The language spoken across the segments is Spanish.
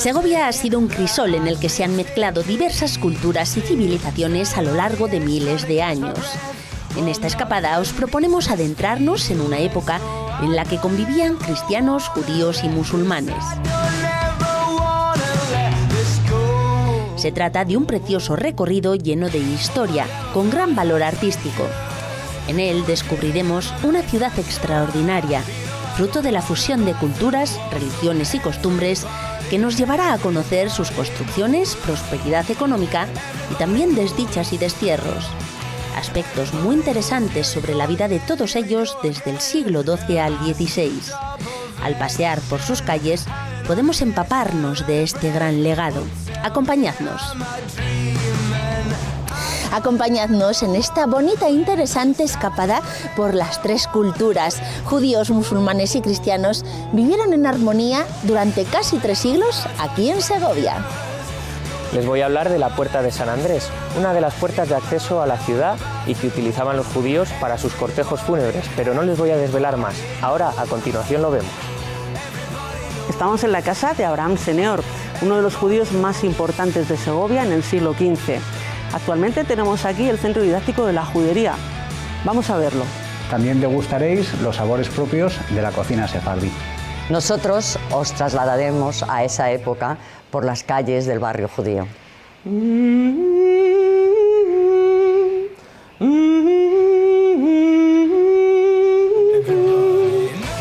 Segovia ha sido un crisol en el que se han mezclado diversas culturas y civilizaciones a lo largo de miles de años. En esta escapada os proponemos adentrarnos en una época en la que convivían cristianos, judíos y musulmanes. Se trata de un precioso recorrido lleno de historia, con gran valor artístico. En él descubriremos una ciudad extraordinaria, fruto de la fusión de culturas, religiones y costumbres, que nos llevará a conocer sus construcciones, prosperidad económica y también desdichas y destierros. Aspectos muy interesantes sobre la vida de todos ellos desde el siglo XII al XVI. Al pasear por sus calles, podemos empaparnos de este gran legado. Acompañadnos. Acompañadnos en esta bonita e interesante escapada por las tres culturas. Judíos, musulmanes y cristianos vivieron en armonía durante casi 3 siglos aquí en Segovia. Les voy a hablar de la Puerta de San Andrés, una de las puertas de acceso a la ciudad y que utilizaban los judíos para sus cortejos fúnebres, pero no les voy a desvelar más. Ahora, a continuación, lo vemos. Estamos en la casa de Abraham Seneor, uno de los judíos más importantes de Segovia en el siglo XV. Actualmente tenemos aquí el centro didáctico de la judería. Vamos a verlo. También degustaréis los sabores propios de la cocina sefardí. Nosotros os trasladaremos a esa época por las calles del barrio judío.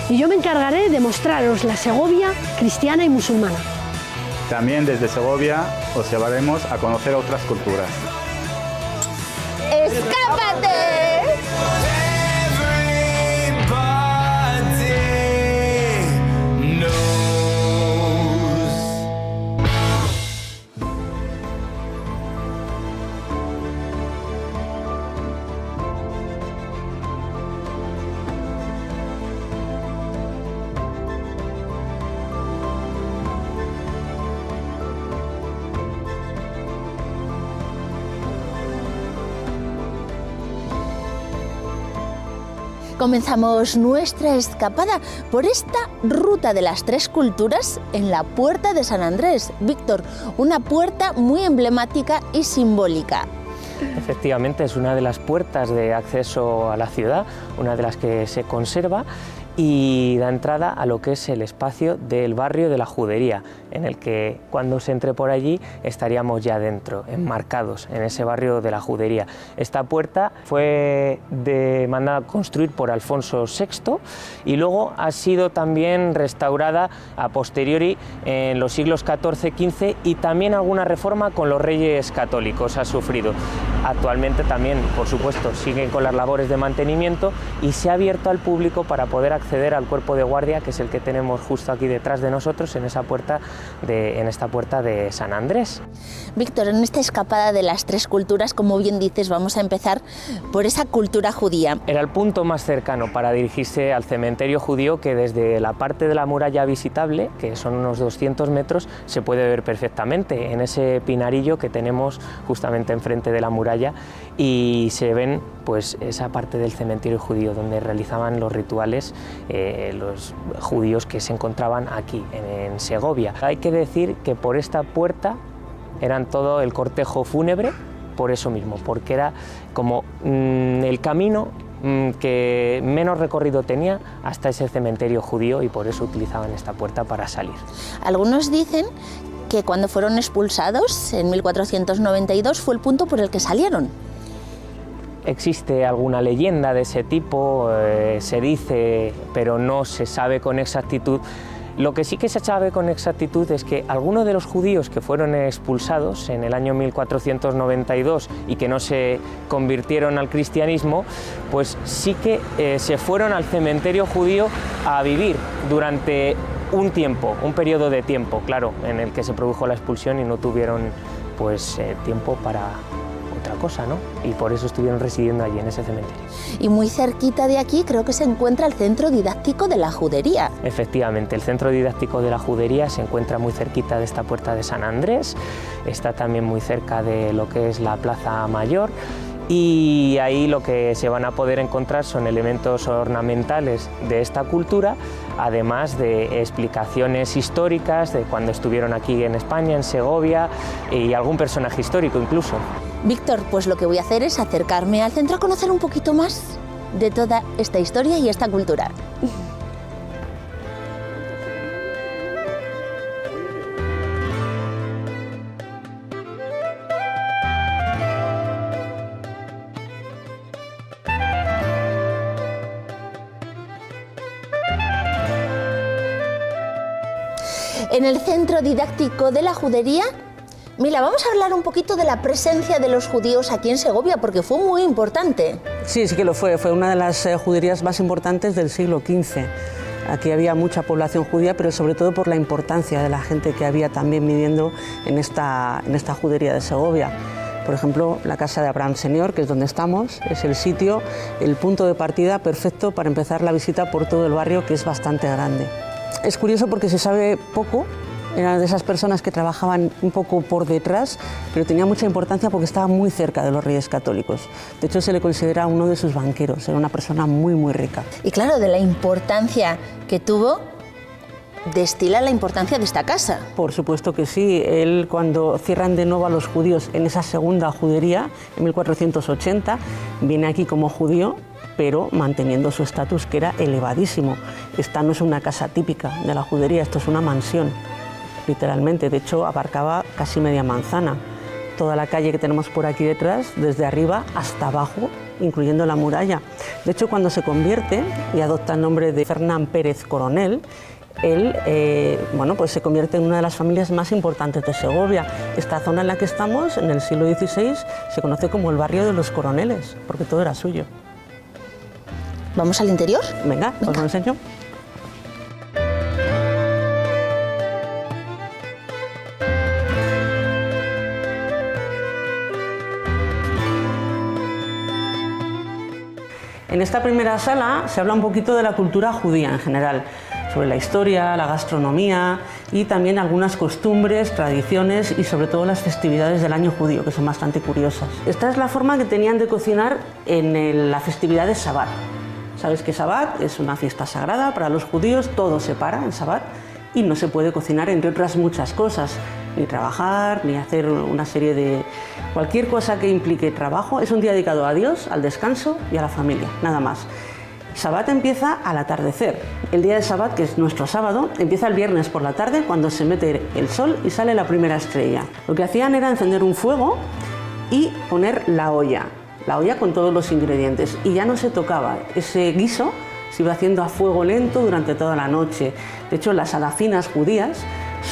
Y yo me encargaré de mostraros la Segovia cristiana y musulmana. También desde Segovia os llevaremos a conocer otras culturas. ¡Escápate! Comenzamos nuestra escapada por esta ruta de las tres culturas en la Puerta de San Andrés. Víctor, una puerta muy emblemática y simbólica. Efectivamente, es una de las puertas de acceso a la ciudad, una de las que se conserva y da entrada a lo que es el espacio del barrio de la Judería, en el que cuando se entre por allí estaríamos ya dentro, enmarcados en ese barrio de la Judería. Esta puerta fue mandada construir por Alfonso VI y luego ha sido también restaurada a posteriori en los siglos XIV, XV y también alguna reforma con los reyes católicos ha sufrido. Actualmente también, por supuesto, siguen con las labores de mantenimiento y se ha abierto al público para poder acceder al cuerpo de guardia, que es el que tenemos justo aquí detrás de nosotros, en esta puerta de San Andrés. Víctor, en esta escapada de las tres culturas, como bien dices, vamos a empezar por esa cultura judía. Era el punto más cercano para dirigirse al cementerio judío, que desde la parte de la muralla visitable, que son unos 200 metros, se puede ver perfectamente en ese pinarillo que tenemos justamente enfrente de la muralla y se ven pues esa parte del cementerio judío donde realizaban los rituales los judíos que se encontraban aquí en Segovia. Hay que decir que por esta puerta eran todo el cortejo fúnebre, por eso mismo, porque era como el camino que menos recorrido tenía hasta ese cementerio judío y por eso utilizaban esta puerta para salir. Algunos dicen que cuando fueron expulsados en 1492 fue el punto por el que salieron. Existe alguna leyenda de ese tipo, se dice, pero no se sabe con exactitud. Lo que sí que se sabe con exactitud es que algunos de los judíos que fueron expulsados en el año 1492 y que no se convirtieron al cristianismo, pues sí que se fueron al cementerio judío a vivir durante un tiempo, un periodo de tiempo, claro, en el que se produjo la expulsión y no tuvieron pues tiempo para otra cosa, ¿no? Y por eso estuvieron residiendo allí en ese cementerio. Y muy cerquita de aquí creo que se encuentra el centro didáctico de la Judería. Efectivamente, el centro didáctico de la Judería se encuentra muy cerquita de esta puerta de San Andrés, está también muy cerca de lo que es la Plaza Mayor y ahí lo que se van a poder encontrar son elementos ornamentales de esta cultura, además de explicaciones históricas de cuando estuvieron aquí en España, en Segovia, y algún personaje histórico incluso. Víctor, pues lo que voy a hacer es acercarme al centro a conocer un poquito más de toda esta historia y esta cultura. En el centro didáctico de la judería, Mila, vamos a hablar un poquito de la presencia de los judíos aquí en Segovia, porque fue muy importante. Sí, sí que lo fue. Fue una de las juderías más importantes del siglo XV. Aquí había mucha población judía, pero sobre todo por la importancia de la gente que había también viviendo en esta judería de Segovia. Por ejemplo, la casa de Abraham Senior, que es donde estamos, es el sitio, el punto de partida perfecto para empezar la visita por todo el barrio, que es bastante grande. Es curioso porque se sabe poco, era de esas personas que trabajaban un poco por detrás, pero tenía mucha importancia porque estaba muy cerca de los Reyes Católicos. De hecho, se le considera uno de sus banqueros, era una persona muy, muy rica. Y claro, de la importancia que tuvo, destila la importancia de esta casa. Por supuesto que sí. Él, cuando cierran de nuevo a los judíos en esa segunda judería, en 1480, viene aquí como judío, pero manteniendo su estatus, que era elevadísimo. Esta no es una casa típica de la judería, esto es una mansión, literalmente. De hecho, abarcaba casi media manzana. Toda la calle que tenemos por aquí detrás, desde arriba hasta abajo, incluyendo la muralla. De hecho, cuando se convierte y adopta el nombre de Fernán Pérez Coronel, él pues se convierte en una de las familias más importantes de Segovia. Esta zona en la que estamos, en el siglo XVI, se conoce como el barrio de los Coroneles, porque todo era suyo. ¿Vamos al interior? Venga, os lo enseño. En esta primera sala se habla un poquito de la cultura judía en general, sobre la historia, la gastronomía y también algunas costumbres, tradiciones y sobre todo las festividades del año judío, que son bastante curiosas. Esta es la forma que tenían de cocinar en la festividad de Sabbat. Sabes que Sabbat es una fiesta sagrada para los judíos, todo se para en Sabbat y no se puede cocinar, entre otras muchas cosas, ni trabajar, ni hacer una serie de... cualquier cosa que implique trabajo. Es un día dedicado a Dios, al descanso y a la familia, nada más. Sabbat empieza al atardecer. El día de Sabbat, que es nuestro sábado, empieza el viernes por la tarde, cuando se mete el sol y sale la primera estrella. Lo que hacían era encender un fuego y poner la olla con todos los ingredientes, y ya no se tocaba. Ese guiso se iba haciendo a fuego lento durante toda la noche. De hecho, las alafinas judías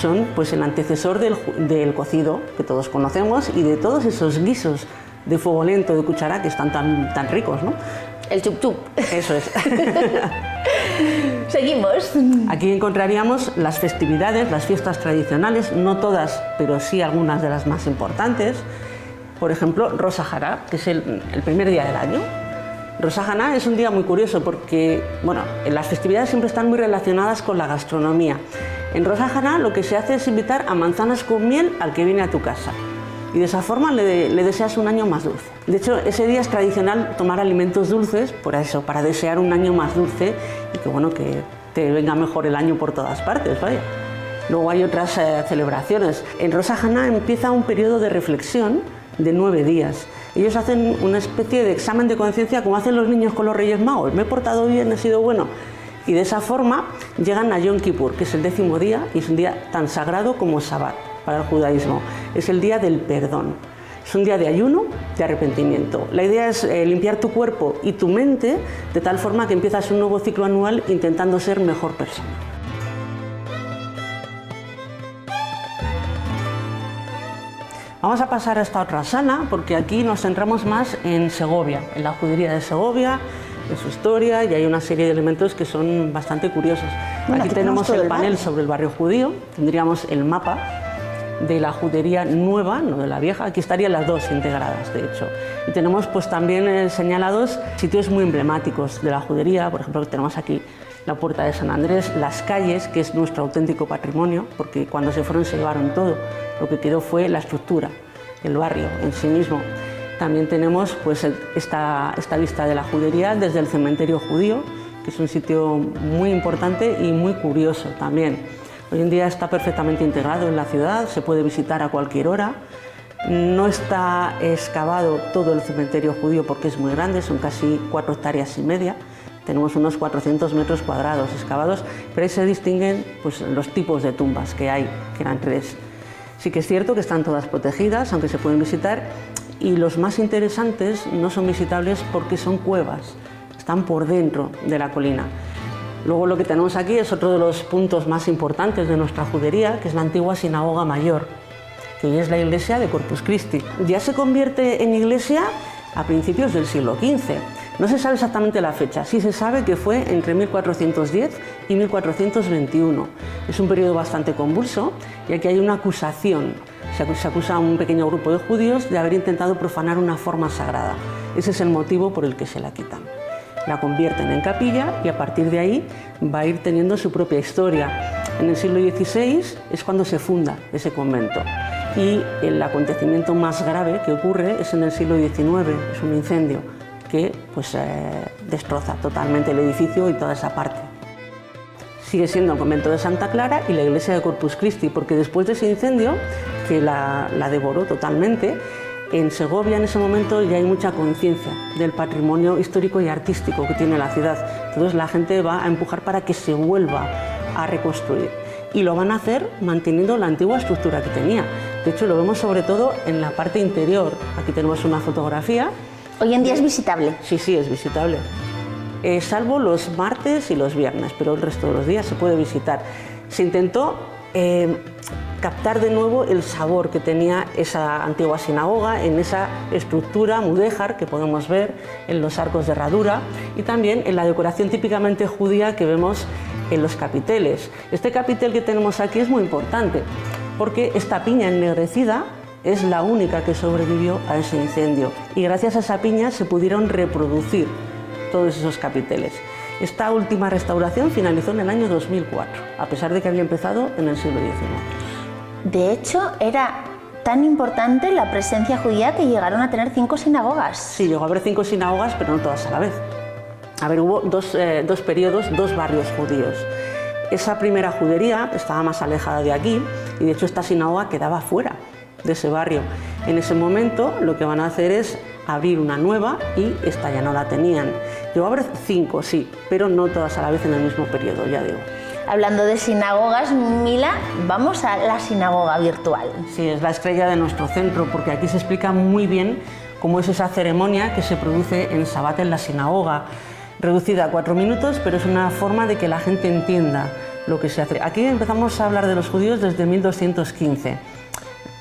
son pues el antecesor del cocido que todos conocemos y de todos esos guisos de fuego lento, de cuchara, que están tan ricos, ¿no? El chup chup. Eso es. Seguimos. Aquí encontraríamos las festividades, las fiestas tradicionales, no todas, pero sí algunas de las más importantes. Por ejemplo, Rosh Hashanah, que es el primer día del año. Rosh Hashanah es un día muy curioso porque, las festividades siempre están muy relacionadas con la gastronomía. En Rosh Hashanah lo que se hace es invitar a manzanas con miel al que viene a tu casa. Y de esa forma le deseas un año más dulce. De hecho, ese día es tradicional tomar alimentos dulces, por eso, para desear un año más dulce y que te venga mejor el año por todas partes, vaya. Luego hay otras celebraciones. En Rosh Hashanah empieza un periodo de reflexión de 9 días. Ellos hacen una especie de examen de conciencia, como hacen los niños con los Reyes Magos. ¿Me he portado bien? ¿He sido bueno? Y de esa forma llegan a Yom Kippur, que es el 10º día y es un día tan sagrado como Sabbat para el judaísmo. Es el día del perdón. Es un día de ayuno, de arrepentimiento. La idea es limpiar tu cuerpo y tu mente de tal forma que empiezas un nuevo ciclo anual intentando ser mejor persona. Vamos a pasar a esta otra sala porque aquí nos centramos más en Segovia, en la judería de Segovia, en su historia, y hay una serie de elementos que son bastante curiosos. Aquí tenemos el panel sobre el barrio judío, tendríamos el mapa de la judería nueva, no de la vieja. Aquí estarían las dos integradas, de hecho. Y tenemos pues también señalados sitios muy emblemáticos de la judería. Por ejemplo, tenemos aquí la Puerta de San Andrés, las calles, que es nuestro auténtico patrimonio, porque cuando se fueron se llevaron todo. Lo que quedó fue la estructura, el barrio en sí mismo. También tenemos pues, esta vista de la judería desde el cementerio judío, que es un sitio muy importante y muy curioso también. Hoy en día está perfectamente integrado en la ciudad, se puede visitar a cualquier hora. No está excavado todo el cementerio judío porque es muy grande, son casi 4,5 hectáreas. Tenemos unos 400 metros cuadrados excavados, pero ahí se distinguen pues, los tipos de tumbas que hay, que eran 3. Sí que es cierto que están todas protegidas, aunque se pueden visitar, y los más interesantes no son visitables porque son cuevas, están por dentro de la colina. Luego lo que tenemos aquí es otro de los puntos más importantes de nuestra judería, que es la antigua sinagoga mayor, que hoy es la iglesia de Corpus Christi. Ya se convierte en iglesia a principios del siglo XV. No se sabe exactamente la fecha, sí se sabe que fue entre 1410 y 1421. Es un periodo bastante convulso, ya que hay una acusación. Se acusa a un pequeño grupo de judíos de haber intentado profanar una forma sagrada. Ese es el motivo por el que se la quitan. La convierten en capilla y a partir de ahí va a ir teniendo su propia historia. En el siglo XVI es cuando se funda ese convento y el acontecimiento más grave que ocurre es en el siglo XIX, es un incendio que pues, destroza totalmente el edificio y toda esa parte. Sigue siendo el convento de Santa Clara y la iglesia de Corpus Christi, porque después de ese incendio, que la devoró totalmente, en Segovia en ese momento ya hay mucha conciencia del patrimonio histórico y artístico que tiene la ciudad. Entonces la gente va a empujar para que se vuelva a reconstruir. Y lo van a hacer manteniendo la antigua estructura que tenía. De hecho, lo vemos sobre todo en la parte interior. Aquí tenemos una fotografía. Hoy en día es visitable. Sí, sí, es visitable. Salvo los martes y los viernes, pero el resto de los días se puede visitar. Se intentó captar de nuevo el sabor que tenía esa antigua sinagoga en esa estructura mudéjar que podemos ver en los arcos de herradura y también en la decoración típicamente judía que vemos en los capiteles. Este capitel que tenemos aquí es muy importante porque esta piña ennegrecida es la única que sobrevivió a ese incendio y gracias a esa piña se pudieron reproducir todos esos capiteles. Esta última restauración finalizó en el año 2004, a pesar de que había empezado en el siglo XIX. De hecho, era tan importante la presencia judía que llegaron a tener 5 sinagogas. Sí, llegó a haber 5 sinagogas, pero no todas a la vez. A ver, hubo dos periodos, 2 barrios judíos. Esa primera judería estaba más alejada de aquí y de hecho esta sinagoga quedaba fuera de ese barrio. En ese momento lo que van a hacer es abrir una nueva y esta ya no la tenían. Llegó a haber 5, sí, pero no todas a la vez en el mismo periodo, ya digo. Hablando de sinagogas, Mila, vamos a la sinagoga virtual. Sí, es la estrella de nuestro centro porque aquí se explica muy bien cómo es esa ceremonia que se produce en Sabbat en la sinagoga. Reducida a 4 minutos, pero es una forma de que la gente entienda lo que se hace. Aquí empezamos a hablar de los judíos desde 1215.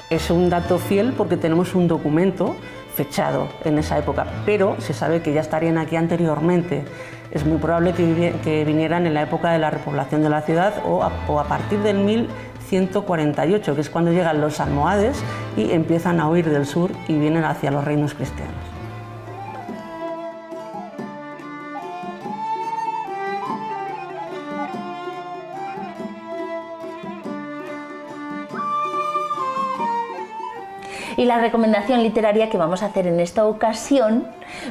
Es un dato fiel porque tenemos un documento fechado en esa época, pero se sabe que ya estarían aquí anteriormente. Es muy probable que vinieran en la época de la repoblación de la ciudad o a partir del 1148, que es cuando llegan los almohades y empiezan a huir del sur y vienen hacia los reinos cristianos. Y la recomendación literaria que vamos a hacer en esta ocasión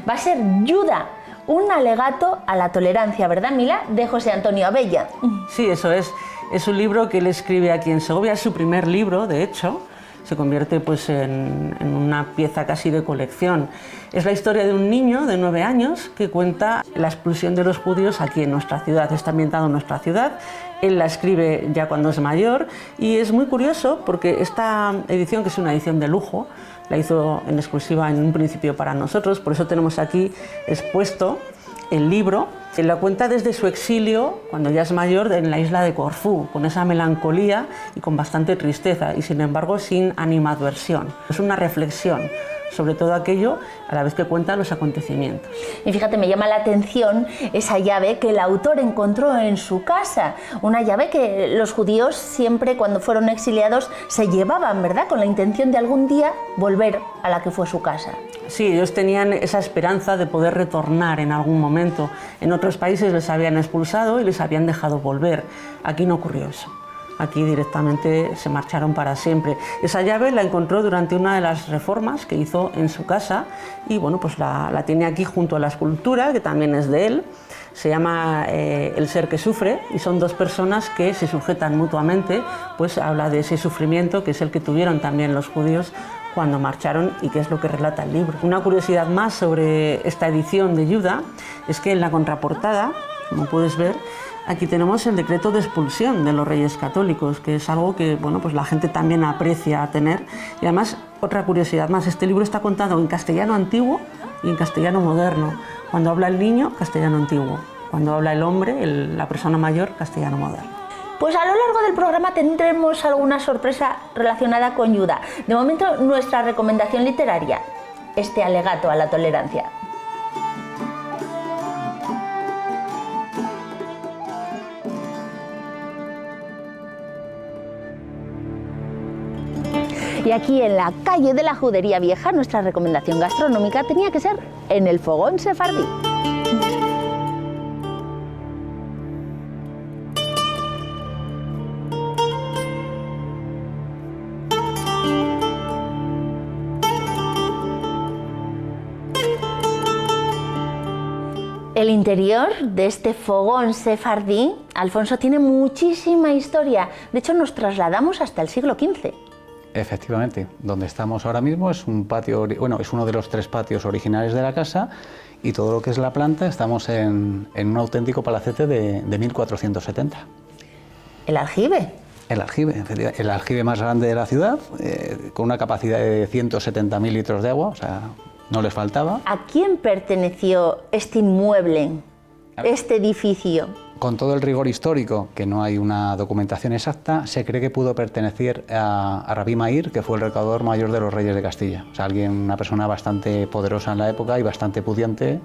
va a ser Yuda, un alegato a la tolerancia, ¿verdad, Mila?, de José Antonio Abella. Sí, eso es. Es un libro que él escribe aquí en Segovia, es su primer libro, de hecho. Se convierte pues, en una pieza casi de colección. Es la historia de un niño de 9 años que cuenta la expulsión de los judíos aquí en nuestra ciudad. Está ambientado en nuestra ciudad. Él la escribe ya cuando es mayor y es muy curioso porque esta edición, que es una edición de lujo, la hizo en exclusiva en un principio para nosotros, por eso tenemos aquí expuesto el libro. Él la cuenta desde su exilio, cuando ya es mayor, en la isla de Corfú, con esa melancolía y con bastante tristeza, y sin embargo sin animadversión. Es una reflexión sobre todo aquello a la vez que cuenta los acontecimientos. Y fíjate, me llama la atención esa llave que el autor encontró en su casa, una llave que los judíos siempre cuando fueron exiliados se llevaban, ¿verdad?, con la intención de algún día volver a la que fue su casa. Sí, ellos tenían esa esperanza de poder retornar en algún momento. En otros países les habían expulsado y les habían dejado volver. Aquí no ocurrió eso. aquí directamente se marcharon para siempre. Esa llave la encontró durante una de las reformas que hizo en su casa y bueno, pues la tiene aquí junto a la escultura, que también es de él. Se llama El ser que sufre y son dos personas que se sujetan mutuamente, pues habla de ese sufrimiento que es el que tuvieron también los judíos cuando marcharon y que es lo que relata el libro. Una curiosidad más sobre esta edición de Judá es que en la contraportada, como puedes ver, aquí tenemos el decreto de expulsión de los reyes católicos, que es algo que bueno, pues la gente también aprecia tener. Y además, otra curiosidad más, este libro está contado en castellano antiguo y en castellano moderno. Cuando habla el niño, castellano antiguo. Cuando habla el hombre, la persona mayor, castellano moderno. Pues a lo largo del programa tendremos alguna sorpresa relacionada con Judá. De momento, nuestra recomendación literaria, este alegato a la tolerancia. Y aquí en la calle de la Judería Vieja, nuestra recomendación gastronómica tenía que ser en el Fogón Sefardí. El interior de este fogón sefardí, Alfonso, tiene muchísima historia. De hecho, nos trasladamos hasta el siglo XV. Efectivamente, donde estamos ahora mismo es un patio, bueno, es uno de los 3 patios originales de la casa y todo lo que es la planta estamos en un auténtico palacete de 1470. El aljibe. El aljibe más grande de la ciudad, con una capacidad de 170.000 litros de agua, o sea, no les faltaba. ¿A quién perteneció este inmueble, este edificio? Con todo el rigor histórico, que no hay una documentación exacta, se cree que pudo pertenecer a Rabí Meir, que fue el recaudador mayor de los reyes de Castilla. O sea, una persona bastante poderosa en la época y bastante pudiente,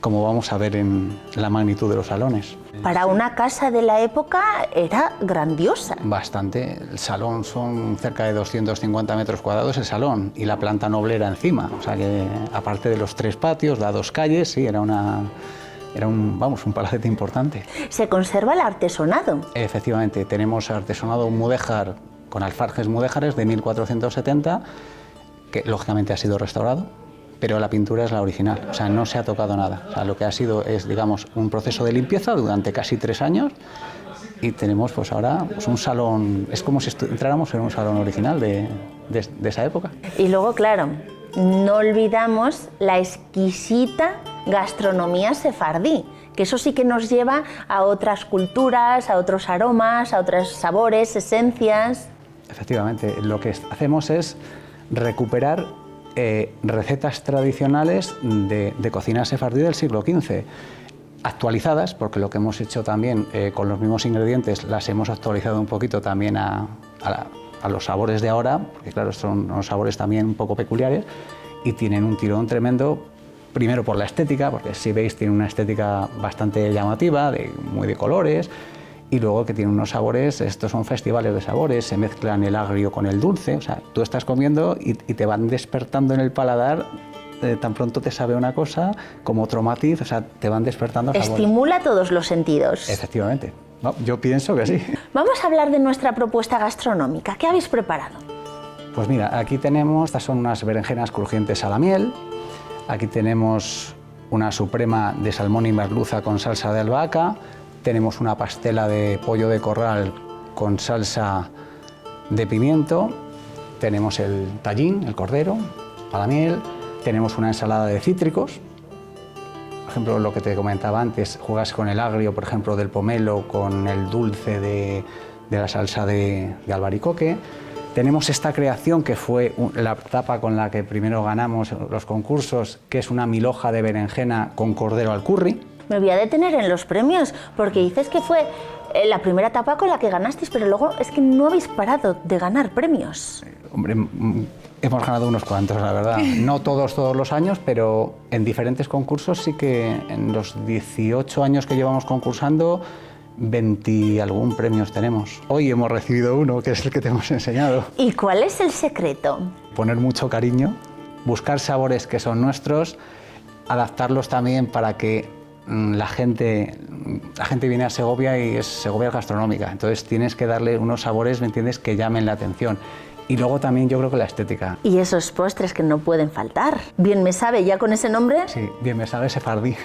como vamos a ver en la magnitud de los salones. Para una casa de la época era grandiosa. Bastante. El salón son cerca de 250 metros cuadrados el salón y la planta noble era encima. O sea que, aparte de los 3 patios, da 2 calles, sí, era un palacete importante. ¿Se conserva el artesonado? Efectivamente, tenemos artesonado mudéjar con alfarjes mudéjares de 1470, que lógicamente ha sido restaurado, pero la pintura es la original, o sea, no se ha tocado nada. O sea, lo que ha sido es, digamos, un proceso de limpieza durante casi 3 años y tenemos pues ahora pues, un salón, es como si entráramos en un salón original de esa época. Y luego, claro, no olvidamos la exquisita gastronomía sefardí, que eso sí que nos lleva a otras culturas, a otros aromas, a otros sabores, esencias. Efectivamente, lo que hacemos es recuperar recetas tradicionales de cocina sefardí del siglo XV, actualizadas, porque lo que hemos hecho también con los mismos ingredientes las hemos actualizado un poquito también a los sabores de ahora, porque claro, son unos sabores también un poco peculiares y tienen un tirón tremendo, primero por la estética, porque si veis tiene una estética bastante llamativa, muy de colores, y luego que tiene unos sabores, estos son festivales de sabores, se mezclan el agrio con el dulce, o sea, tú estás comiendo y te van despertando en el paladar, tan pronto te sabe una cosa como otro matiz, o sea, te van despertando sabores. Estimula todos los sentidos. Efectivamente, no, yo pienso que sí. Vamos a hablar de nuestra propuesta gastronómica. ¿Qué habéis preparado? Pues mira, aquí tenemos, estas son unas berenjenas crujientes a la miel, aquí tenemos una suprema de salmón y merluza con salsa de albahaca, tenemos una pastela de pollo de corral con salsa de pimiento, tenemos el tallín, el cordero, a la miel, tenemos una ensalada de cítricos, por ejemplo, lo que te comentaba antes, juegas con el agrio, por ejemplo, del pomelo, con el dulce de la salsa de albaricoque. Tenemos esta creación que fue la tapa con la que primero ganamos los concursos, que es una milhoja de berenjena con cordero al curry. Me voy a detener en los premios, porque dices que fue la primera etapa con la que ganasteis, pero luego es que no habéis parado de ganar premios. Hombre, hemos ganado unos cuantos, la verdad. No todos los años, pero en diferentes concursos sí que en los 18 años que llevamos concursando, 20 y algún premios tenemos. Hoy hemos recibido uno, que es el que te hemos enseñado. ¿Y cuál es el secreto? Poner mucho cariño, buscar sabores que son nuestros, adaptarlos también para que la gente viene a Segovia y Segovia es gastronómica, entonces tienes que darle unos sabores, ¿me entiendes?, que llamen la atención. Y luego también yo creo que la estética. Y esos postres que no pueden faltar. Bien me sabe, ya con ese nombre. Sí, bien me sabe sefardí.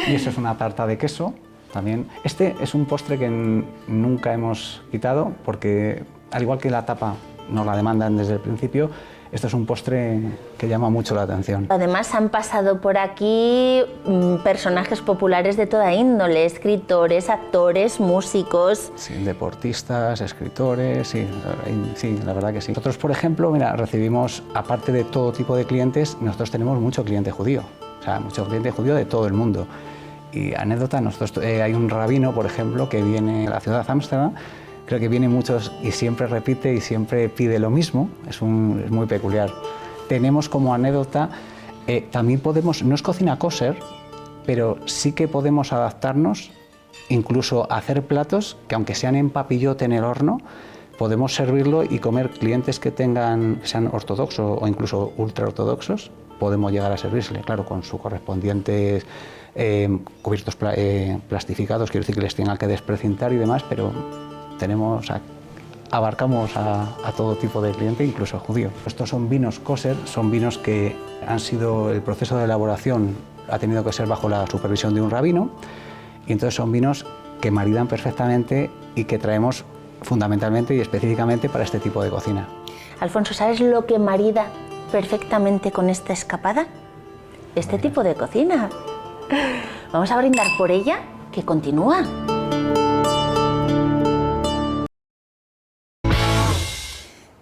Y eso es una tarta de queso también. Este es un postre que nunca hemos quitado porque, al igual que la tapa nos la demandan desde el principio, esto es un postre que llama mucho la atención. Además han pasado por aquí personajes populares de toda índole, escritores, actores, músicos. Sí, deportistas, escritores, sí, la verdad que sí. Nosotros, por ejemplo, mira, recibimos, aparte de todo tipo de clientes, nosotros tenemos mucho cliente judío, o sea, mucho cliente judío de todo el mundo. Y anécdota, nosotros, hay un rabino, por ejemplo, que viene a la ciudad de Ámsterdam. Creo que viene muchos y siempre repite y siempre pide lo mismo, es muy peculiar. Tenemos como anécdota, también podemos, no es cocina kosher, pero sí que podemos adaptarnos, incluso a hacer platos que aunque sean en papillote en el horno, podemos servirlo y comer clientes que sean ortodoxos o incluso ultra ortodoxos, podemos llegar a servírsele, claro, con sus correspondientes cubiertos plastificados, quiero decir que les tengan que desprecintar y demás, pero abarcamos a todo tipo de cliente, incluso a judío. Estos son vinos kosher, son vinos que han sido, el proceso de elaboración ha tenido que ser bajo la supervisión de un rabino, y entonces son vinos que maridan perfectamente y que traemos fundamentalmente y específicamente para este tipo de cocina. Alfonso, ¿sabes lo que marida perfectamente con esta escapada? Este tipo de cocina. Vamos a brindar por ella, que continúa.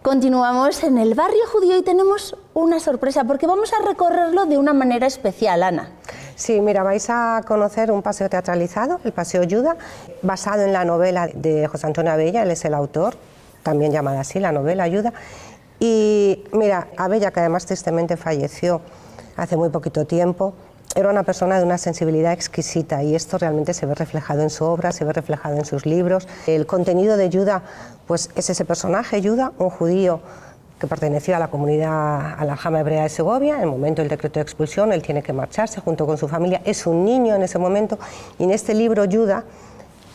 Continuamos en el barrio judío y tenemos una sorpresa porque vamos a recorrerlo de una manera especial, Ana. Sí, mira, vais a conocer un paseo teatralizado, el Paseo Yuda, basado en la novela de José Antonio Abella, él es el autor, también llamada así, la novela Yuda. Y mira, Abella, que además tristemente falleció hace muy poquito tiempo, era una persona de una sensibilidad exquisita y esto realmente se ve reflejado en su obra, se ve reflejado en sus libros. El contenido de Yuda pues, es ese personaje, Yuda, un judío que perteneció a la comunidad, a la Aljama hebrea de Segovia. En el momento del decreto de expulsión, él tiene que marcharse junto con su familia, es un niño en ese momento, y en este libro Yuda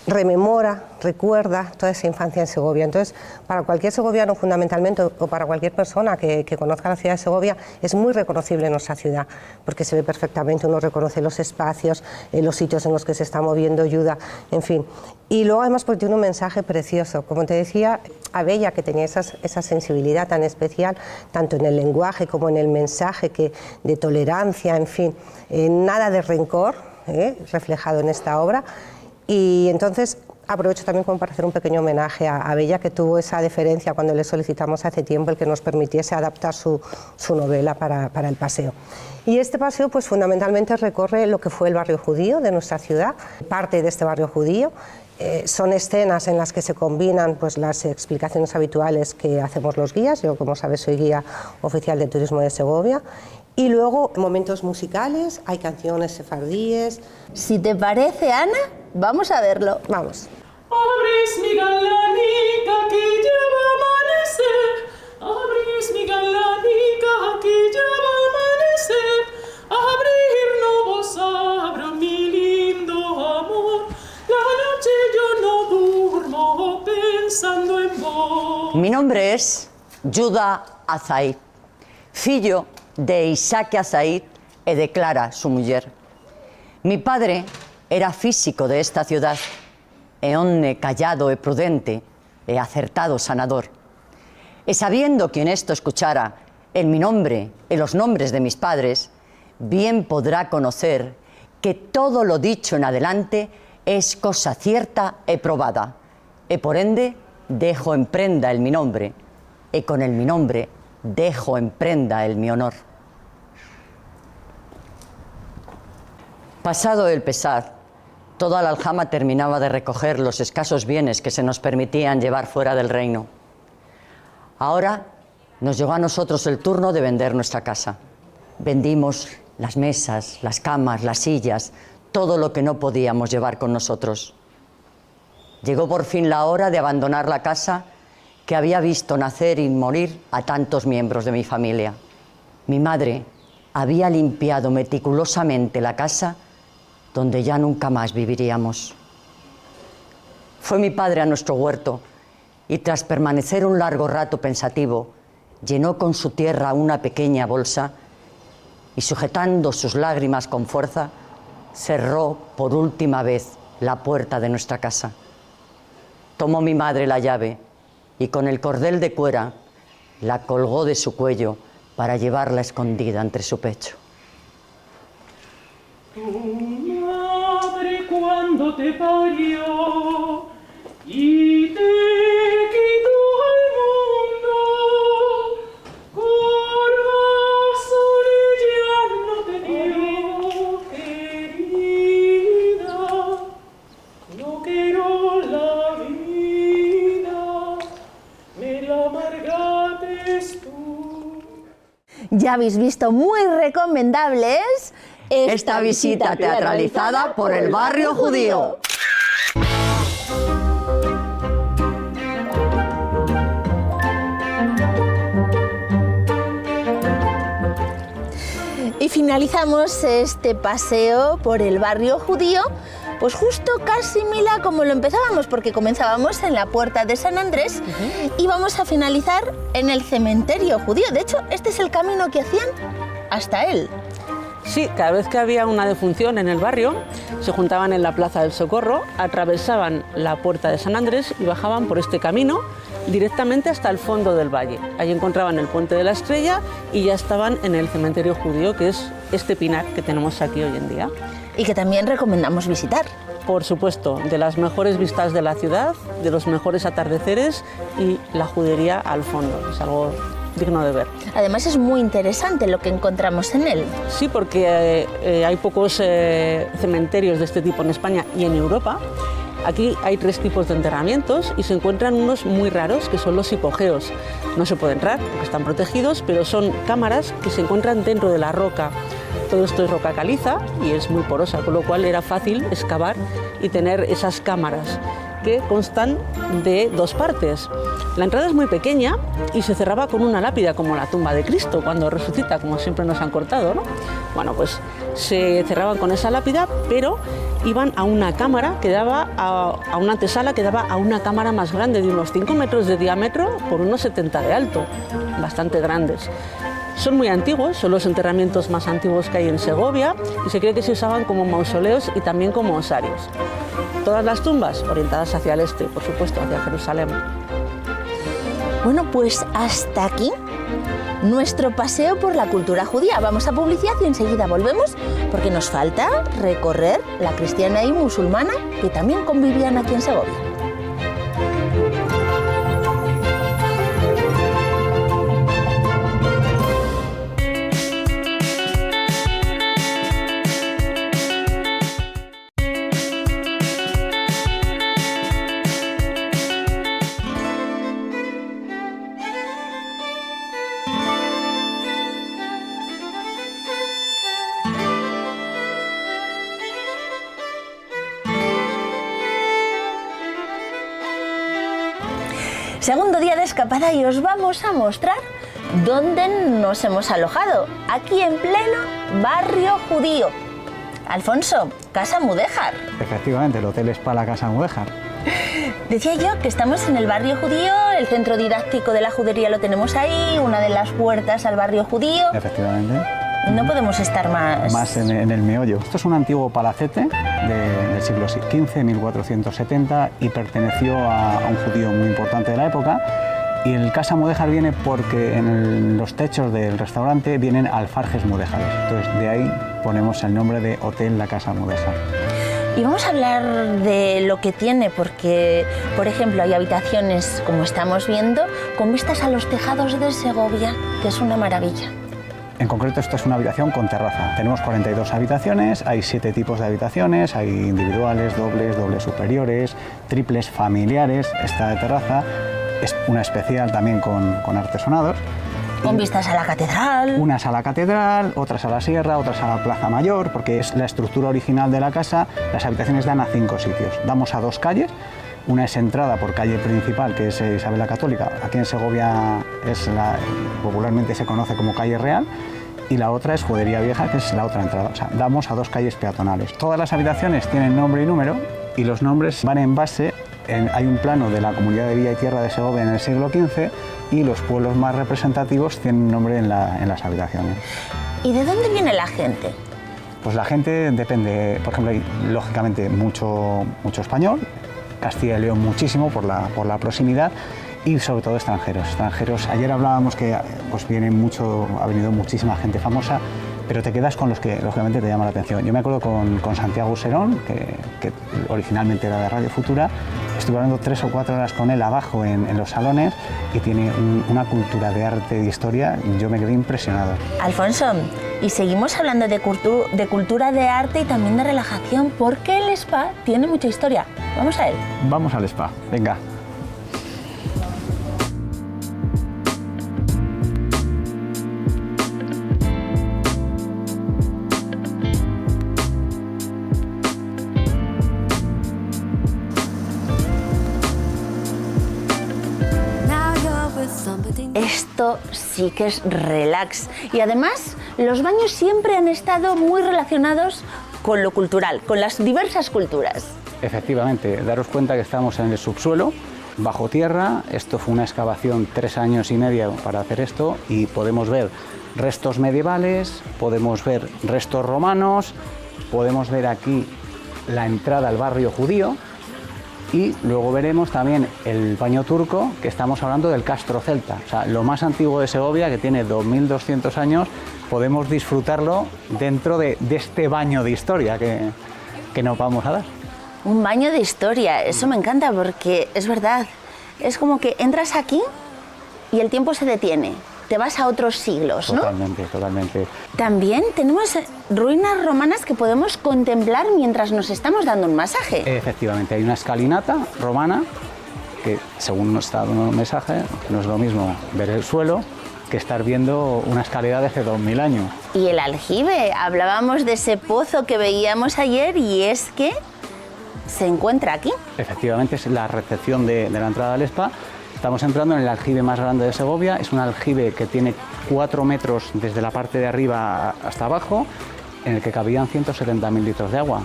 rememora, recuerda toda esa infancia en Segovia. Entonces, para cualquier segoviano fundamentalmente, o para cualquier persona que conozca la ciudad de Segovia, es muy reconocible en nuestra ciudad, porque se ve perfectamente, uno reconoce los espacios, los sitios en los que se está moviendo Yuda, en fin. Y luego además porque tiene un mensaje precioso, como te decía, Abella, que tenía esa sensibilidad tan especial, tanto en el lenguaje como en el mensaje, de tolerancia, en fin, nada de rencor, reflejado en esta obra. Y entonces aprovecho también como para hacer un pequeño homenaje a Abella, que tuvo esa deferencia cuando le solicitamos hace tiempo el que nos permitiese adaptar su novela para el paseo. Y este paseo pues fundamentalmente recorre lo que fue el barrio judío de nuestra ciudad, parte de este barrio judío. Son escenas en las que se combinan pues, las explicaciones habituales que hacemos los guías. Yo, como sabes, soy guía oficial de turismo de Segovia. Y luego momentos musicales, hay canciones sefardíes. Si te parece, Ana, vamos a verlo. Vamos. Abris mi galanica que ya va a amanecer. Abris mi galanica que ya va a amanecer. Abrir no vos abro mi lindo amor. La noche yo no durmo pensando en vos. Mi nombre es Yuda Azaid, fillo de Isaac Azaid e de Clara, su mujer. Mi padre era físico de esta ciudad, e onne callado e prudente, e acertado sanador. E sabiendo quien esto escuchara en mi nombre, en los nombres de mis padres, bien podrá conocer que todo lo dicho en adelante es cosa cierta e probada, e por ende dejo en prenda el mi nombre, e con el mi nombre dejo en prenda el mi honor. Pasado el pesar, toda la aljama terminaba de recoger los escasos bienes que se nos permitían llevar fuera del reino. Ahora nos llegó a nosotros el turno de vender nuestra casa. Vendimos las mesas, las camas, las sillas, todo lo que no podíamos llevar con nosotros. Llegó por fin la hora de abandonar la casa que había visto nacer y morir a tantos miembros de mi familia. Mi madre había limpiado meticulosamente la casa donde ya nunca más viviríamos. Fue mi padre a nuestro huerto y tras permanecer un largo rato pensativo, llenó con su tierra una pequeña bolsa y sujetando sus lágrimas con fuerza, cerró por última vez la puerta de nuestra casa. Tomó mi madre la llave y con el cordel de cuera la colgó de su cuello para llevarla escondida entre su pecho. Tu madre cuando te parió y te quitó al mundo, corazón ella no te dio, querida, no quiero la vida, me la amargates tú. Ya habéis visto, muy recomendables Esta visita teatralizada por el barrio judío. Y finalizamos este paseo por el barrio judío, pues justo casi, Mila, como lo empezábamos, porque comenzábamos en la puerta de San Andrés y vamos a finalizar en el cementerio judío. De hecho, este es el camino que hacían hasta él. Sí, cada vez que había una defunción en el barrio, se juntaban en la Plaza del Socorro, atravesaban la puerta de San Andrés y bajaban por este camino directamente hasta el fondo del valle. Allí encontraban el Puente de la Estrella y ya estaban en el cementerio judío, que es este pinar que tenemos aquí hoy en día. Y que también recomendamos visitar. Por supuesto, de las mejores vistas de la ciudad, de los mejores atardeceres y la judería al fondo. Es algo digno de ver. Además es muy interesante lo que encontramos en él. Sí, porque hay pocos cementerios de este tipo en España y en Europa. Aquí hay 3 tipos de enterramientos y se encuentran unos muy raros, que son los hipogeos. No se puede entrar porque están protegidos, pero son cámaras que se encuentran dentro de la roca. Todo esto es roca caliza y es muy porosa, con lo cual era fácil excavar y tener esas cámaras, que constan de 2 partes. La entrada es muy pequeña y se cerraba con una lápida, como la tumba de Cristo cuando resucita, como siempre nos han cortado, ¿no? Bueno, pues se cerraban con esa lápida, pero iban a una cámara que daba a una antesala que daba a una cámara más grande, de unos 5 metros de diámetro por unos 70 de alto, bastante grandes. Son muy antiguos, son los enterramientos más antiguos que hay en Segovia y se cree que se usaban como mausoleos y también como osarios. Todas las tumbas orientadas hacia el este, por supuesto, hacia Jerusalén. Bueno, pues hasta aquí nuestro paseo por la cultura judía. Vamos a publicidad y enseguida volvemos porque nos falta recorrer la cristiana y musulmana que también convivían aquí en Segovia. Segundo día de escapada y os vamos a mostrar dónde nos hemos alojado, aquí en pleno barrio judío. Alfonso, Casa Mudéjar. Efectivamente, el hotel Spa La Casa Mudéjar. Decía yo que estamos en el barrio judío, el centro didáctico de la judería lo tenemos ahí, una de las puertas al barrio judío. Efectivamente. No podemos estar más en el meollo. Esto es un antiguo palacete del siglo XV, 1470, y perteneció a un judío muy importante de la época. Y el Casa Mudéjar viene porque en los techos del restaurante vienen alfarjes mudéjares. Entonces de ahí ponemos el nombre de Hotel La Casa Mudéjar. Y vamos a hablar de lo que tiene, porque, por ejemplo, hay habitaciones, como estamos viendo, con vistas a los tejados de Segovia, que es una maravilla. En concreto, esto es una habitación con terraza. Tenemos 42 habitaciones, hay 7 tipos de habitaciones, hay individuales, dobles superiores, triples, familiares. Esta de terraza es una especial también con artesonados. Con vistas a la catedral. Unas a la catedral, otras a la sierra, otras a la Plaza Mayor, porque es la estructura original de la casa. Las habitaciones dan a 5 sitios. Damos a 2 calles. Una es entrada por calle principal, que es Isabel la Católica. Aquí en Segovia popularmente se conoce como calle Real. y la otra es Judería Vieja, que es la otra entrada. O sea, damos a 2 calles peatonales. Todas las habitaciones tienen nombre y número y los nombres van en base, hay un plano de la Comunidad de Villa y Tierra de Segovia en el siglo XV y los pueblos más representativos tienen nombre en las habitaciones. ¿Y de dónde viene la gente? Pues la gente depende, por ejemplo, hay lógicamente mucho español, Castilla y León muchísimo por la proximidad, y sobre todo extranjeros. Ayer hablábamos que pues ha venido muchísima gente famosa, pero te quedas con los que lógicamente te llaman la atención. Yo me acuerdo con Santiago Serón, que originalmente era de Radio Futura, estuve hablando 3 o 4 horas con él abajo en los salones y tiene una cultura de arte y de historia, yo me quedé impresionado. Alfonso, y seguimos hablando de cultura de arte y también de relajación, porque el spa tiene mucha historia. Vamos a él. Vamos al spa, venga. Esto sí que es relax. Y además, los baños siempre han estado muy relacionados con lo cultural, con las diversas culturas. Efectivamente, daros cuenta que estamos en el subsuelo, bajo tierra. Esto fue una excavación 3 años y medio para hacer esto y podemos ver restos medievales, podemos ver restos romanos, podemos ver aquí la entrada al barrio judío. Y luego veremos también el baño turco, que estamos hablando del castro celta. O sea, lo más antiguo de Segovia, que tiene 2200 años, podemos disfrutarlo dentro de este baño de historia que nos vamos a dar. Un baño de historia, eso me encanta porque es verdad, es como que entras aquí y el tiempo se detiene. Te vas a otros siglos, ¿no? Totalmente. También tenemos ruinas romanas que podemos contemplar mientras nos estamos dando un masaje. Efectivamente, hay una escalinata romana que, según nos está dando un mensaje, no es lo mismo ver el suelo que estar viendo una escalera de hace 2000 años. Y el aljibe, hablábamos de ese pozo que veíamos ayer y es que se encuentra aquí. Efectivamente, es la recepción de la entrada al spa. Estamos entrando en el aljibe más grande de Segovia. Es un aljibe que tiene 4 metros desde la parte de arriba hasta abajo, en el que cabían 170.000 litros de agua.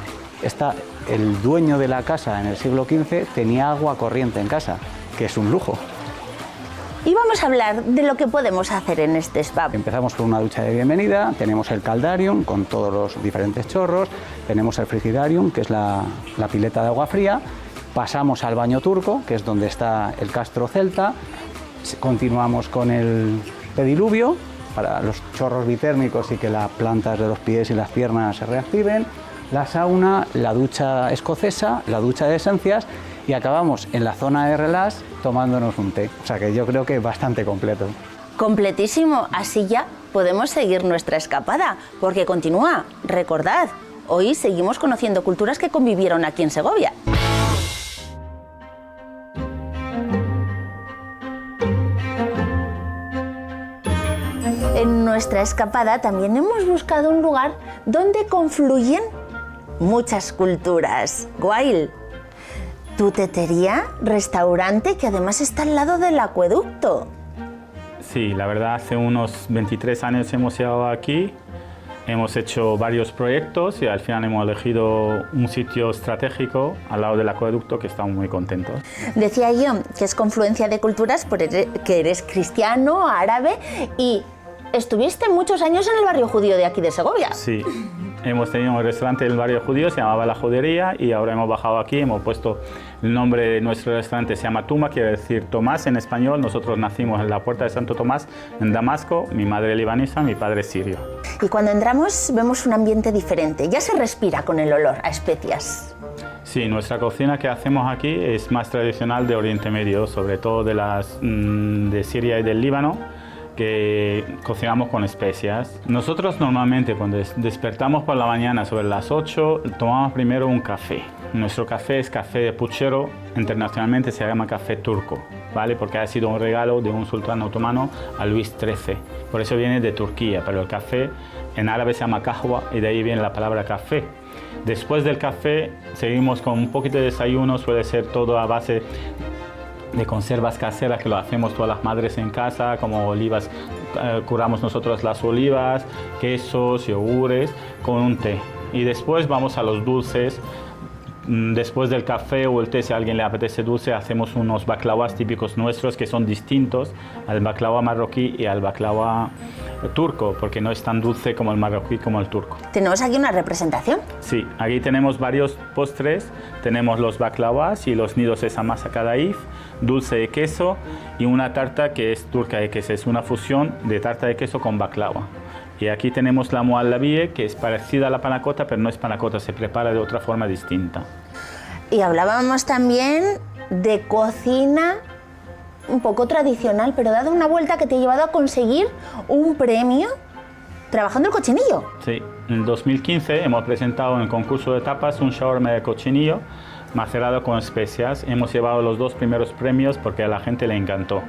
El dueño de la casa en el siglo XV tenía agua corriente en casa, que es un lujo. Y vamos a hablar de lo que podemos hacer en este spa. Empezamos con una ducha de bienvenida, tenemos el caldarium con todos los diferentes chorros, tenemos el frigidarium, que es la pileta de agua fría. Pasamos al baño turco, que es donde está el castro celta. Continuamos con el pediluvio para los chorros bitérmicos y que las plantas de los pies y las piernas se reactiven. La sauna, la ducha escocesa, la ducha de esencias y acabamos en la zona de relax tomándonos un té. O sea que yo creo que es bastante completo. Completísimo, así ya podemos seguir nuestra escapada, porque continúa. Recordad, hoy seguimos conociendo culturas que convivieron aquí en Segovia. En nuestra escapada también hemos buscado un lugar donde confluyen muchas culturas. Guail, tu tetería, restaurante que además está al lado del acueducto. Sí, la verdad hace unos 23 años hemos llegado aquí, hemos hecho varios proyectos y al final hemos elegido un sitio estratégico al lado del acueducto que estamos muy contentos. Decía yo que es confluencia de culturas porque eres cristiano, árabe y estuviste muchos años en el barrio judío de aquí de Segovia. Sí, hemos tenido un restaurante del barrio judío, se llamaba La Judería y ahora hemos bajado aquí, hemos puesto el nombre de nuestro restaurante, se llama Tuma, quiere decir Tomás en español. Nosotros nacimos en la Puerta de Santo Tomás, en Damasco, mi madre libanesa, mi padre sirio. Y cuando entramos vemos un ambiente diferente, ya se respira con el olor a especias. Sí, nuestra cocina que hacemos aquí es más tradicional de Oriente Medio, sobre todo de Siria y del Líbano, que cocinamos con especias. Nosotros normalmente cuando despertamos por la mañana sobre las 8 tomamos primero un café. Nuestro café es café de puchero, internacionalmente se llama café turco, ¿vale? Porque ha sido un regalo de un sultán otomano a Luis XIII. Por eso viene de Turquía, pero el café en árabe se llama kahwa y de ahí viene la palabra café. Después del café seguimos con un poquito de desayuno, suele ser todo a base de conservas caseras que lo hacemos todas las madres en casa, como olivas curamos nosotros las olivas, quesos, yogures con un té. Y después vamos a los dulces. Después del café o el té, si a alguien le apetece dulce, hacemos unos baklawas típicos nuestros que son distintos al baklava marroquí y al baklava turco, porque no es tan dulce como el marroquí como el turco. Tenemos aquí una representación. Sí, aquí tenemos varios postres. Tenemos los baklawas y los nidos de masa kadayif, dulce de queso y una tarta que es turca de queso. Es una fusión de tarta de queso con baklava. Y aquí tenemos la muallabie, que es parecida a la panacota, pero no es panacota, se prepara de otra forma distinta. Y hablábamos también de cocina un poco tradicional, pero dado una vuelta que te ha llevado a conseguir un premio trabajando el cochinillo. Sí, en 2015 hemos presentado en el concurso de tapas un shawarma de cochinillo macerado con especias. Hemos llevado los 2 primeros premios porque a la gente le encantó.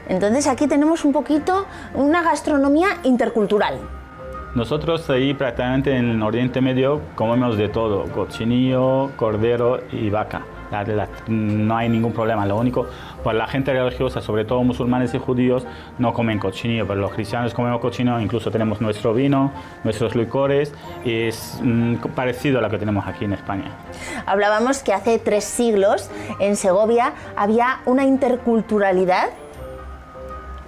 Entonces aquí tenemos un poquito una gastronomía intercultural. Nosotros ahí prácticamente en el Oriente Medio comemos de todo, cochinillo, cordero y vaca. No hay ningún problema, lo único, pues la gente religiosa, sobre todo musulmanes y judíos, no comen cochinillo, pero los cristianos comemos cochinillo, incluso tenemos nuestro vino, nuestros licores, y es parecido a lo que tenemos aquí en España. Hablábamos que hace 3 siglos en Segovia había una interculturalidad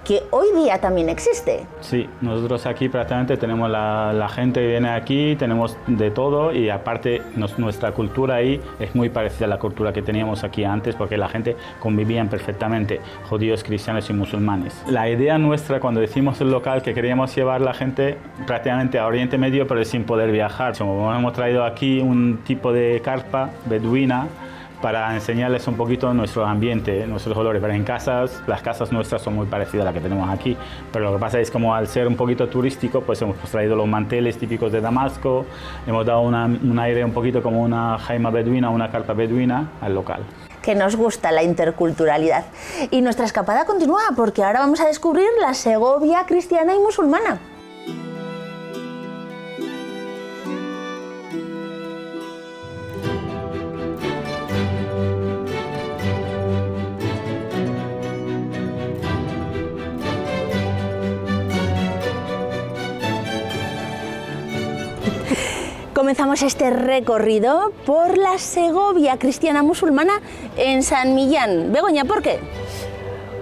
que hoy día también existe. Sí, nosotros aquí prácticamente tenemos la gente que viene aquí, tenemos de todo y aparte nuestra cultura ahí es muy parecida a la cultura que teníamos aquí antes porque la gente convivía perfectamente, judíos, cristianos y musulmanes. La idea nuestra cuando decimos el local que queríamos llevar la gente prácticamente a Oriente Medio pero sin poder viajar. Como hemos traído aquí un tipo de carpa beduina para enseñarles un poquito nuestro ambiente, nuestros olores. Pero en casas, las casas nuestras son muy parecidas a las que tenemos aquí. Pero lo que pasa es como al ser un poquito turístico, pues hemos traído los manteles típicos de Damasco, hemos dado un aire un poquito como una jaima beduina, una carpa beduina al local. Que nos gusta la interculturalidad. Y nuestra escapada continúa porque ahora vamos a descubrir la Segovia cristiana y musulmana. Comenzamos este recorrido por la Segovia cristiana musulmana en San Millán. Begoña, ¿por qué?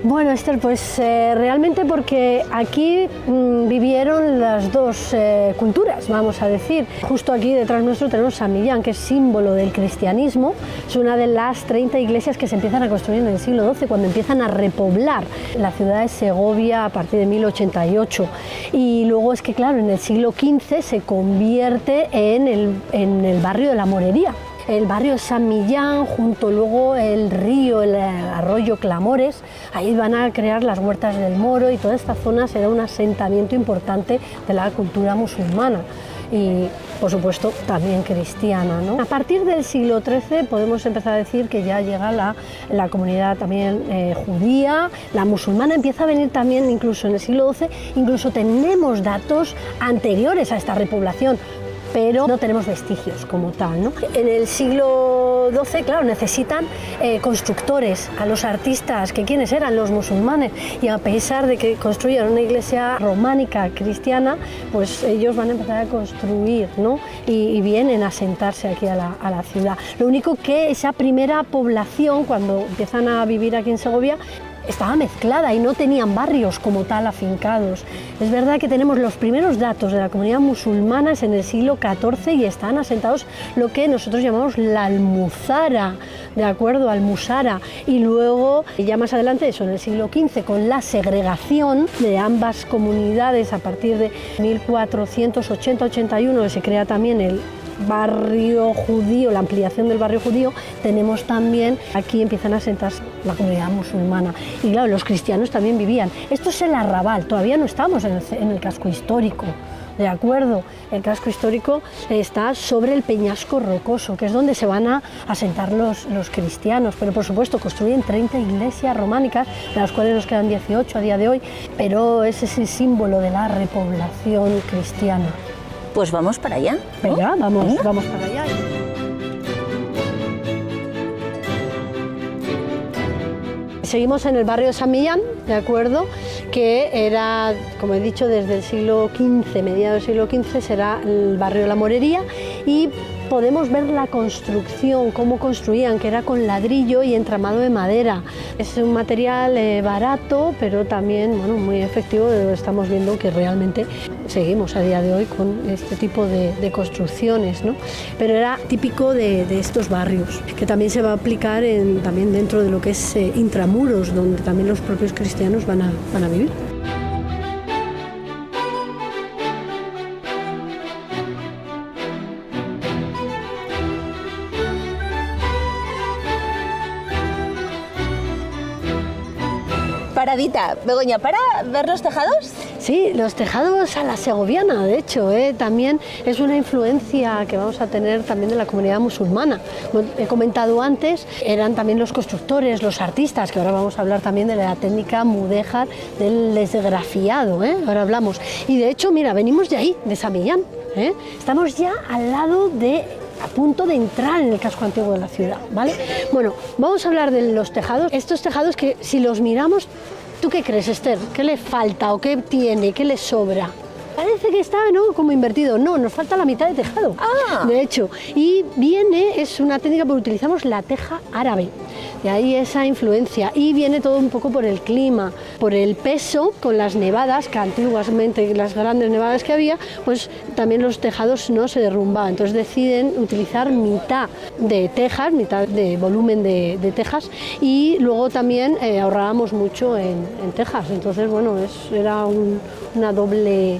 Bueno, Esther, pues realmente porque aquí vivieron las dos culturas, vamos a decir. Justo aquí detrás nuestro tenemos San Millán, que es símbolo del cristianismo. Es una de las 30 iglesias que se empiezan a construir en el siglo XII, cuando empiezan a repoblar la ciudad de Segovia a partir de 1088. Y luego es que, claro, en el siglo XV se convierte en el barrio de la Morería. El barrio de San Millán, junto luego el río, el arroyo Clamores, ahí van a crear las huertas del Moro y toda esta zona será un asentamiento importante de la cultura musulmana y, por supuesto, también cristiana, ¿no? A partir del siglo XIII podemos empezar a decir que ya llega la comunidad también judía, la musulmana empieza a venir también incluso en el siglo XII, incluso tenemos datos anteriores a esta repoblación, pero no tenemos vestigios como tal, ¿no? En el siglo XII, claro, necesitan constructores, a los artistas, que ¿quiénes eran? Los musulmanes, y a pesar de que construyeron una iglesia románica cristiana, pues ellos van a empezar a construir, ¿no? Y vienen a asentarse aquí a la ciudad. Lo único que esa primera población, cuando empiezan a vivir aquí en Segovia, estaba mezclada y no tenían barrios como tal afincados. Es verdad que tenemos los primeros datos de la comunidad musulmana en el siglo XIV y están asentados lo que nosotros llamamos la Almuzara, ¿de acuerdo? Almusara. Y luego, ya más adelante, eso en el siglo XV, con la segregación de ambas comunidades a partir de 1480-81, que se crea también el barrio judío, la ampliación del barrio judío, tenemos también, aquí empiezan a asentarse la comunidad musulmana. Y claro, los cristianos también vivían. Esto es el arrabal, todavía no estamos en el casco histórico, ¿de acuerdo? El casco histórico está sobre el peñasco rocoso, que es donde se van a asentar los cristianos, pero por supuesto construyen 30 iglesias románicas, de las cuales nos quedan 18 a día de hoy, pero ese es el símbolo de la repoblación cristiana. Pues vamos para allá, ¿no? Venga, vamos para allá. Seguimos en el barrio de San Millán, ¿de acuerdo? que era, como he dicho, desde el siglo XV, mediados del siglo XV, será el barrio de la Morería, y podemos ver la construcción, cómo construían, que era con ladrillo y entramado de madera. Es un material barato, pero también muy efectivo. Estamos viendo que realmente seguimos a día de hoy con este tipo de construcciones, ¿no? Pero era típico de estos barrios, que también se va a aplicar también dentro de lo que es intramuros, donde también los propios cristianos van a vivir. Paradita, Begoña, ¿para ver los tejados? Sí, los tejados a la segoviana, de hecho, también es una influencia que vamos a tener también de la comunidad musulmana. Como he comentado antes, eran también los constructores, los artistas, que ahora vamos a hablar también de la técnica mudéjar del esgrafiado, ahora hablamos. Y de hecho, mira, venimos de ahí, de Samillán, estamos ya al lado a punto de entrar en el casco antiguo de la ciudad, ¿vale? Bueno, vamos a hablar de los tejados. Estos tejados que si los miramos, ¿tú qué crees, Esther? ¿Qué le falta o qué tiene? ¿Qué le sobra? Parece que está, ¿no?, como invertido. No, nos falta la mitad de tejado, de hecho. Y es una técnica porque utilizamos la teja árabe. De ahí esa influencia. Y viene todo un poco por el clima, por el peso, con las nevadas, que antiguamente, las grandes nevadas que había, pues también los tejados no se derrumbaban. Entonces deciden utilizar mitad de tejas, mitad de volumen de tejas, y luego también ahorrábamos mucho en tejas. Entonces, bueno, era una doble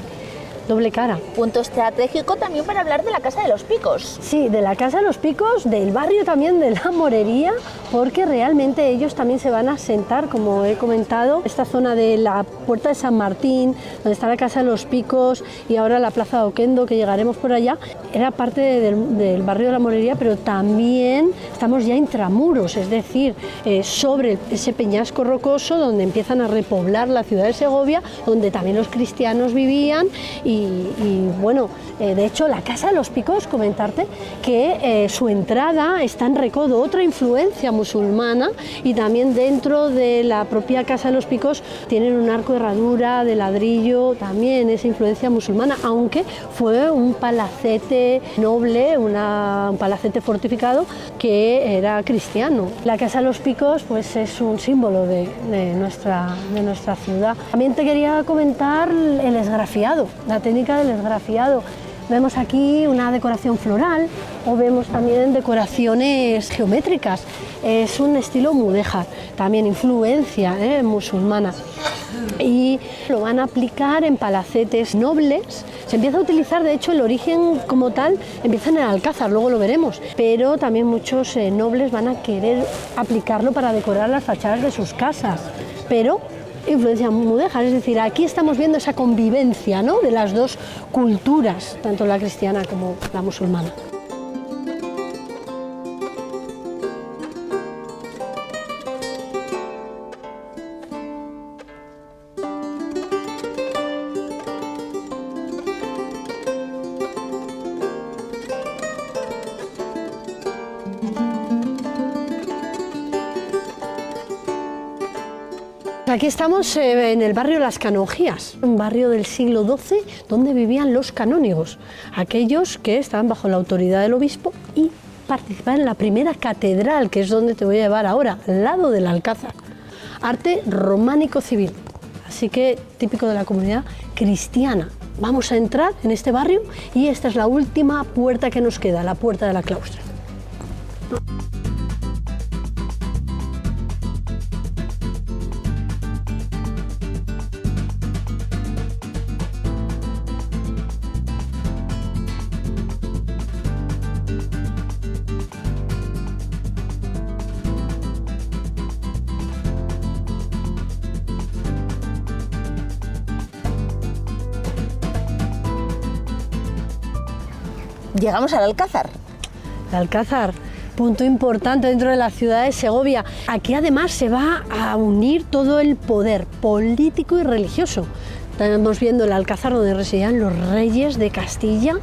cara. Punto estratégico también para hablar de la Casa de los Picos. Sí, de la Casa de los Picos, del barrio también de la Morería, porque realmente ellos también se van a asentar, como he comentado, esta zona de la Puerta de San Martín, donde está la Casa de los Picos y ahora la Plaza de Oquendo, que llegaremos por allá, era parte del barrio de la Morería, pero también estamos ya intramuros, es decir, sobre ese peñasco rocoso donde empiezan a repoblar la ciudad de Segovia, donde también los cristianos vivían. Y bueno, de hecho la Casa de los Picos, comentarte que su entrada está en Recodo, otra influencia musulmana, y también dentro de la propia Casa de los Picos tienen un arco de herradura de ladrillo, también esa influencia musulmana, aunque fue un palacete noble, un palacete fortificado que era cristiano. La Casa de los Picos pues es un símbolo de nuestra ciudad. También te quería comentar el esgrafiado, la técnica del esgrafiado. Vemos aquí una decoración floral o vemos también decoraciones geométricas. Es un estilo mudéjar, también influencia musulmana. Y lo van a aplicar en palacetes nobles. Se empieza a utilizar, de hecho, el origen como tal empieza en el Alcázar, luego lo veremos. Pero también muchos nobles van a querer aplicarlo para decorar las fachadas de sus casas. Pero influencia mudéjar, es decir, aquí estamos viendo esa convivencia, ¿no?, de las dos culturas, tanto la cristiana como la musulmana. Aquí estamos en el barrio Las Canongías, un barrio del siglo XII donde vivían los canónigos, aquellos que estaban bajo la autoridad del obispo y participaban en la primera catedral, que es donde te voy a llevar ahora, al lado del Alcázar. Arte románico civil, así que típico de la comunidad cristiana. Vamos a entrar en este barrio y esta es la última puerta que nos queda, la puerta de la claustra. Llegamos al Alcázar. El Alcázar, punto importante dentro de la ciudad de Segovia. Aquí además se va a unir todo el poder político y religioso. Estamos viendo el Alcázar donde residían los reyes de Castilla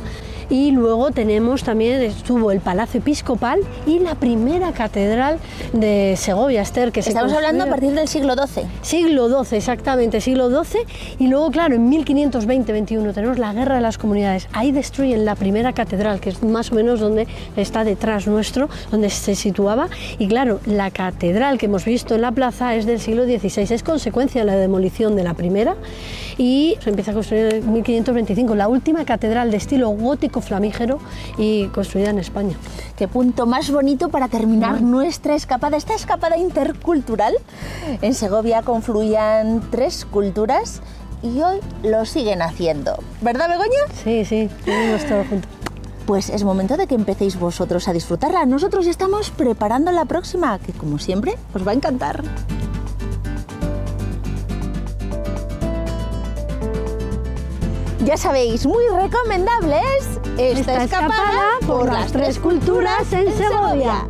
Y luego tenemos también, estuvo el Palacio Episcopal y la primera catedral de Segovia, Esther, que Estamos hablando a partir del siglo XII. Siglo XII, exactamente, siglo XII. Y luego, claro, en 1520-21 tenemos la Guerra de las Comunidades. Ahí destruyen la primera catedral, que es más o menos donde está detrás nuestro, donde se situaba. Y claro, la catedral que hemos visto en la plaza es del siglo XVI, es consecuencia de la demolición de la primera y se empieza a construir en 1525, la última catedral de estilo gótico flamígero y construida en España. Qué punto más bonito para terminar nuestra escapada, esta escapada intercultural. En Segovia confluían 3 culturas y hoy lo siguen haciendo. ¿Verdad, Begoña? Sí, sí, vivimos todos juntos. Pues es momento de que empecéis vosotros a disfrutarla. Nosotros ya estamos preparando la próxima, que como siempre os va a encantar. Ya sabéis, muy recomendables esta escapada por las 3 culturas en Segovia.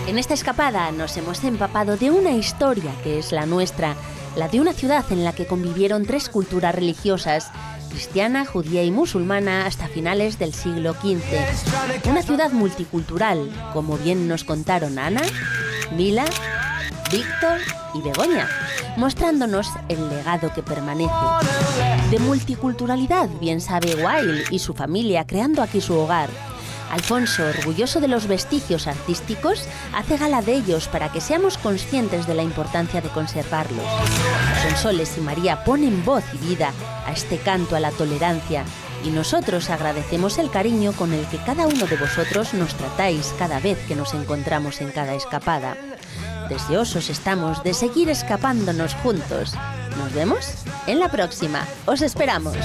En esta escapada nos hemos empapado de una historia que es la nuestra, la de una ciudad en la que convivieron 3 culturas religiosas, cristiana, judía y musulmana, hasta finales del siglo XV. Una ciudad multicultural, como bien nos contaron Ana, Mila, Víctor y Begoña, mostrándonos el legado que permanece. De multiculturalidad bien sabe Wilde y su familia, creando aquí su hogar. Alfonso, orgulloso de los vestigios artísticos, hace gala de ellos para que seamos conscientes de la importancia de conservarlos. Sonsoles y María ponen voz y vida a este canto a la tolerancia y nosotros agradecemos el cariño con el que cada uno de vosotros nos tratáis cada vez que nos encontramos en cada escapada. Deseosos estamos de seguir escapándonos juntos. Nos vemos en la próxima. Os esperamos.